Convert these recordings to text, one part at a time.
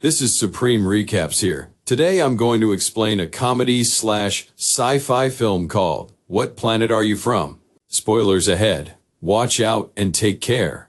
This is Supreme Recaps here. Today I'm going to explain a comedy/sci-fi film called What Planet Are You From? Spoilers ahead. Watch out and take care.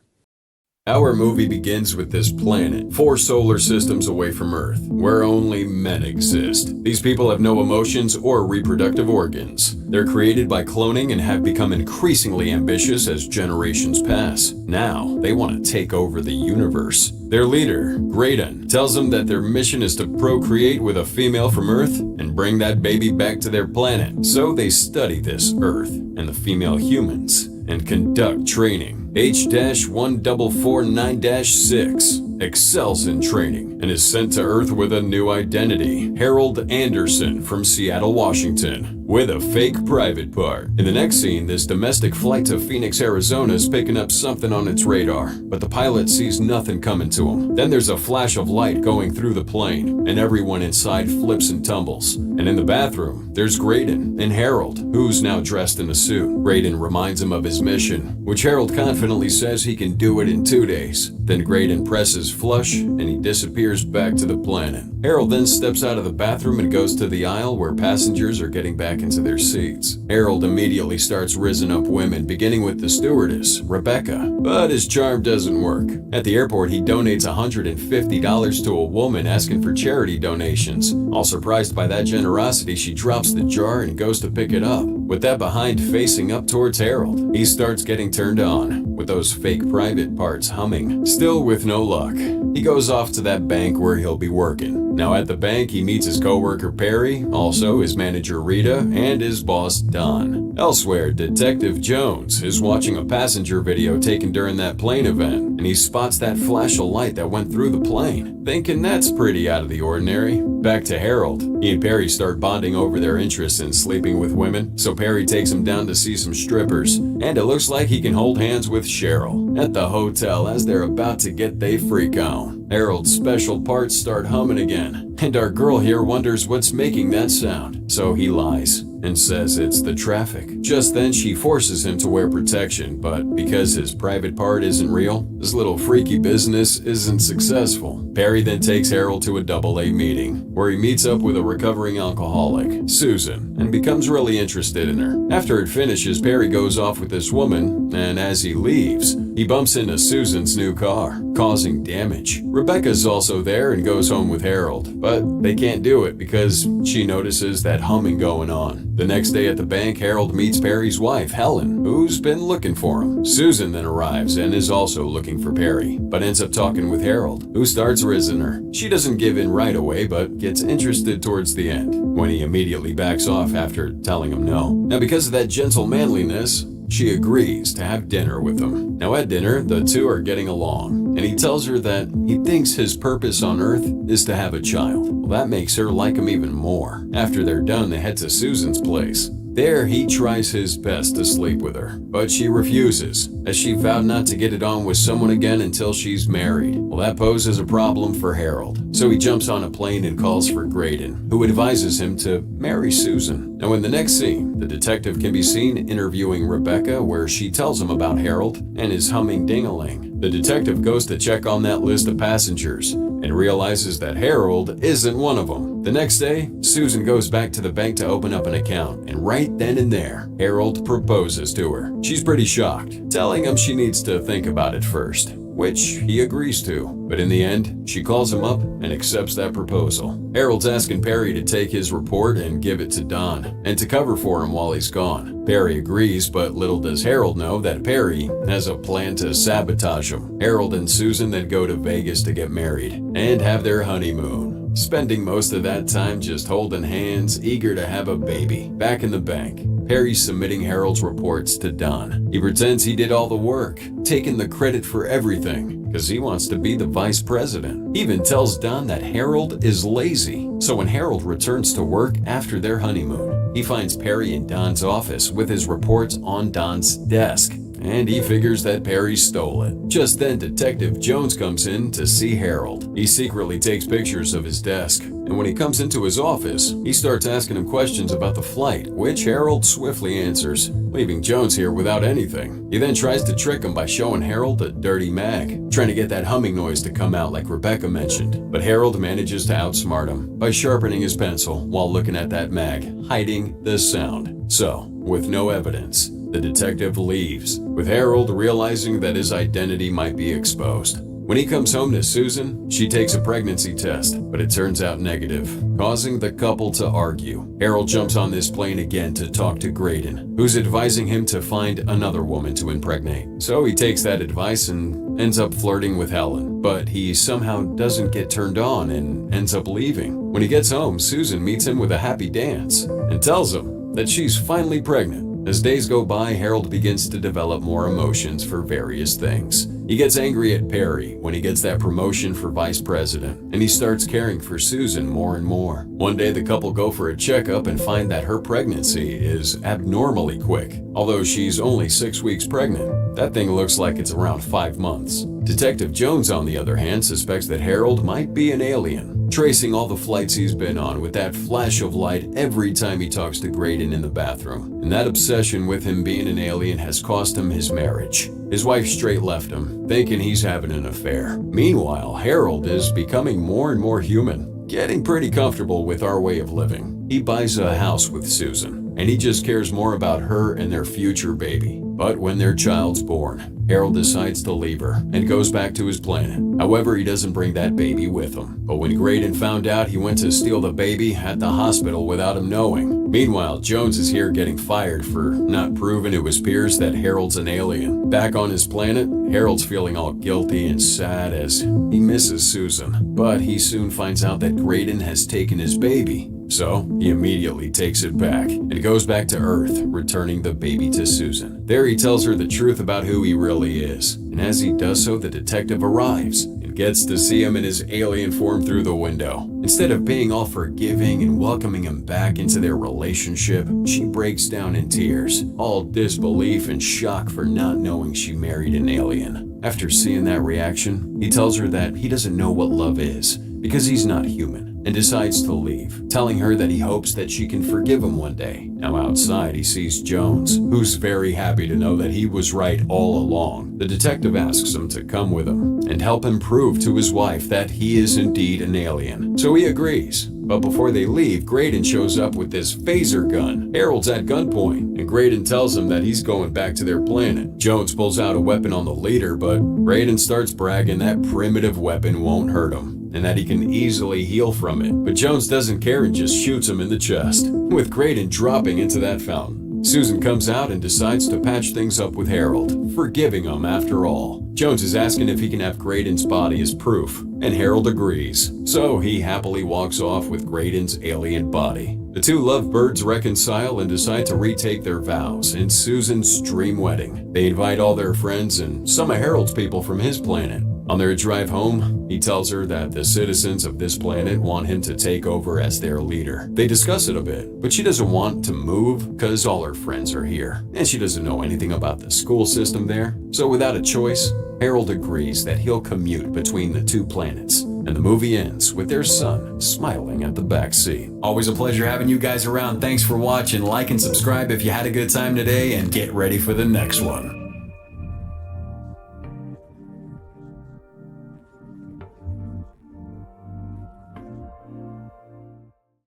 Our movie begins with this planet, 4 solar systems away from Earth, where only men exist. These people have no emotions or reproductive organs. They're created by cloning and have become increasingly ambitious as generations pass. Now, they want to take over the universe. Their leader, Graydon, tells them that their mission is to procreate with a female from Earth and bring that baby back to their planet. So they study this Earth and the female humans and conduct training. H-1449-6 excels in training and is sent to Earth with a new identity, Harold Anderson from Seattle, Washington, with a fake private part. In the next scene, this domestic flight to Phoenix, Arizona is picking up something on its radar, but the pilot sees nothing coming to him. Then there's a flash of light going through the plane, and everyone inside flips and tumbles. And in the bathroom, there's Graydon and Harold, who's now dressed in a suit. Graydon reminds him of his mission, which Harold confidently says he can do it in 2 days. Then Graydon presses flush, and he disappears back to the planet. Harold then steps out of the bathroom and goes to the aisle where passengers are getting back into their seats. Harold immediately starts rizzing up women, beginning with the stewardess, Rebecca. But his charm doesn't work. At the airport, he donates $150 to a woman asking for charity donations. All surprised by that generosity, she drops the jar and goes to pick it up. With that behind facing up towards Harold, he starts getting turned on, with those fake private parts humming. Still with no luck, he goes off to that bank where he'll be working. Now at the bank, he meets his coworker Perry, also his manager Rita, and his boss Don. Elsewhere, Detective Jones is watching a passenger video taken during that plane event, and he spots that flash of light that went through the plane, thinking that's pretty out of the ordinary. Back to Harold. He and Perry start bonding over their interest in sleeping with women, so Perry takes him down to see some strippers, and it looks like he can hold hands with Cheryl at the hotel as they're about to get they freak on. Harold's special parts start humming again, and our girl here wonders what's making that sound, so he lies and says it's the traffic. Just then she forces him to wear protection, but because his private part isn't real, this little freaky business isn't successful. Perry then takes Harold to a AA meeting, where he meets up with a recovering alcoholic, Susan, and becomes really interested in her. After it finishes, Perry goes off with this woman, and as he leaves, he bumps into Susan's new car, causing damage. Rebecca's also there and goes home with Harold, but they can't do it because she notices that humming going on. The next day at the bank, Harold meets Perry's wife, Helen, who's been looking for him. Susan then arrives and is also looking for Perry, but ends up talking with Harold, who starts rizzing her. She doesn't give in right away, but gets interested towards the end, when he immediately backs off after telling him no. Now because of that gentle manliness, she agrees to have dinner with him. Now at dinner, the two are getting along, and he tells her that he thinks his purpose on Earth is to have a child. Well, that makes her like him even more. After they're done, they head to Susan's place. There, he tries his best to sleep with her, but she refuses, as she vowed not to get it on with someone again until she's married. Well, that poses a problem for Harold, so he jumps on a plane and calls for Graydon, who advises him to marry Susan. Now in the next scene, the detective can be seen interviewing Rebecca, where she tells him about Harold and his humming ding-a-ling. The detective goes to check on that list of passengers and realizes that Harold isn't one of them. The next day, Susan goes back to the bank to open up an account, and right then and there, Harold proposes to her. She's pretty shocked, telling him she needs to think about it first, which he agrees to. But in the end, she calls him up and accepts that proposal. Harold's asking Perry to take his report and give it to Don, and to cover for him while he's gone. Perry agrees, but little does Harold know that Perry has a plan to sabotage him. Harold and Susan then go to Vegas to get married and have their honeymoon, spending most of that time just holding hands, eager to have a baby. Back in the bank, Perry's submitting Harold's reports to Don. He pretends he did all the work, taking the credit for everything, because he wants to be the vice president. He even tells Don that Harold is lazy. So when Harold returns to work after their honeymoon, he finds Perry in Don's office with his reports on Don's desk, and he figures that Perry stole it. Just then, Detective Jones comes in to see Harold. He secretly takes pictures of his desk, and when he comes into his office, he starts asking him questions about the flight, which Harold swiftly answers, leaving Jones here without anything. He then tries to trick him by showing Harold a dirty mag, trying to get that humming noise to come out like Rebecca mentioned. But Harold manages to outsmart him by sharpening his pencil while looking at that mag, hiding the sound. So, with no evidence, the detective leaves, with Harold realizing that his identity might be exposed. When he comes home to Susan, she takes a pregnancy test, but it turns out negative, causing the couple to argue. Harold jumps on this plane again to talk to Graydon, who's advising him to find another woman to impregnate. So he takes that advice and ends up flirting with Helen, but he somehow doesn't get turned on and ends up leaving. When he gets home, Susan meets him with a happy dance and tells him that she's finally pregnant. As days go by, Harold begins to develop more emotions for various things. He gets angry at Perry when he gets that promotion for vice president, and he starts caring for Susan more and more. One day, the couple go for a checkup and find that her pregnancy is abnormally quick. Although she's only 6 weeks pregnant, that thing looks like it's around 5 months. Detective Jones, on the other hand, suspects that Harold might be an alien, tracing all the flights he's been on with that flash of light every time he talks to Graydon in the bathroom. And that obsession with him being an alien has cost him his marriage. His wife straight left him, thinking he's having an affair. Meanwhile, Harold is becoming more and more human, getting pretty comfortable with our way of living. He buys a house with Susan, and he just cares more about her and their future baby. But when their child's born, Harold decides to leave her and goes back to his planet. However, he doesn't bring that baby with him. But when Graydon found out, he went to steal the baby at the hospital without him knowing. Meanwhile, Jones is here getting fired for not proving to his peers that Harold's an alien. Back on his planet, Harold's feeling all guilty and sad as he misses Susan. But he soon finds out that Graydon has taken his baby. So, he immediately takes it back and goes back to Earth, returning the baby to Susan. There he tells her the truth about who he really is, and as he does so, the detective arrives and gets to see him in his alien form through the window. Instead of being all forgiving and welcoming him back into their relationship, she breaks down in tears, all disbelief and shock for not knowing she married an alien. After seeing that reaction, he tells her that he doesn't know what love is because he's not human, and decides to leave, telling her that he hopes that she can forgive him one day. Now outside, he sees Jones, who's very happy to know that he was right all along. The detective asks him to come with him and help him prove to his wife that he is indeed an alien. So he agrees. But before they leave, Graydon shows up with this phaser gun. Harold's at gunpoint, and Graydon tells him that he's going back to their planet. Jones pulls out a weapon on the leader, but Graydon starts bragging that primitive weapon won't hurt him, and that he can easily heal from it. But Jones doesn't care and just shoots him in the chest, with Graydon dropping into that fountain. Susan comes out and decides to patch things up with Harold, forgiving him after all. Jones is asking if he can have Graydon's body as proof, and Harold agrees. So he happily walks off with Graydon's alien body. The two lovebirds reconcile and decide to retake their vows in Susan's dream wedding. They invite all their friends and some of Harold's people from his planet. On their drive home, he tells her that the citizens of this planet want him to take over as their leader. They discuss it a bit, but she doesn't want to move because all her friends are here, and she doesn't know anything about the school system there. So without a choice, Harold agrees that he'll commute between the two planets, and the movie ends with their son smiling at the back seat. Always a pleasure having you guys around. Thanks for watching. Like and subscribe if you had a good time today, and get ready for the next one.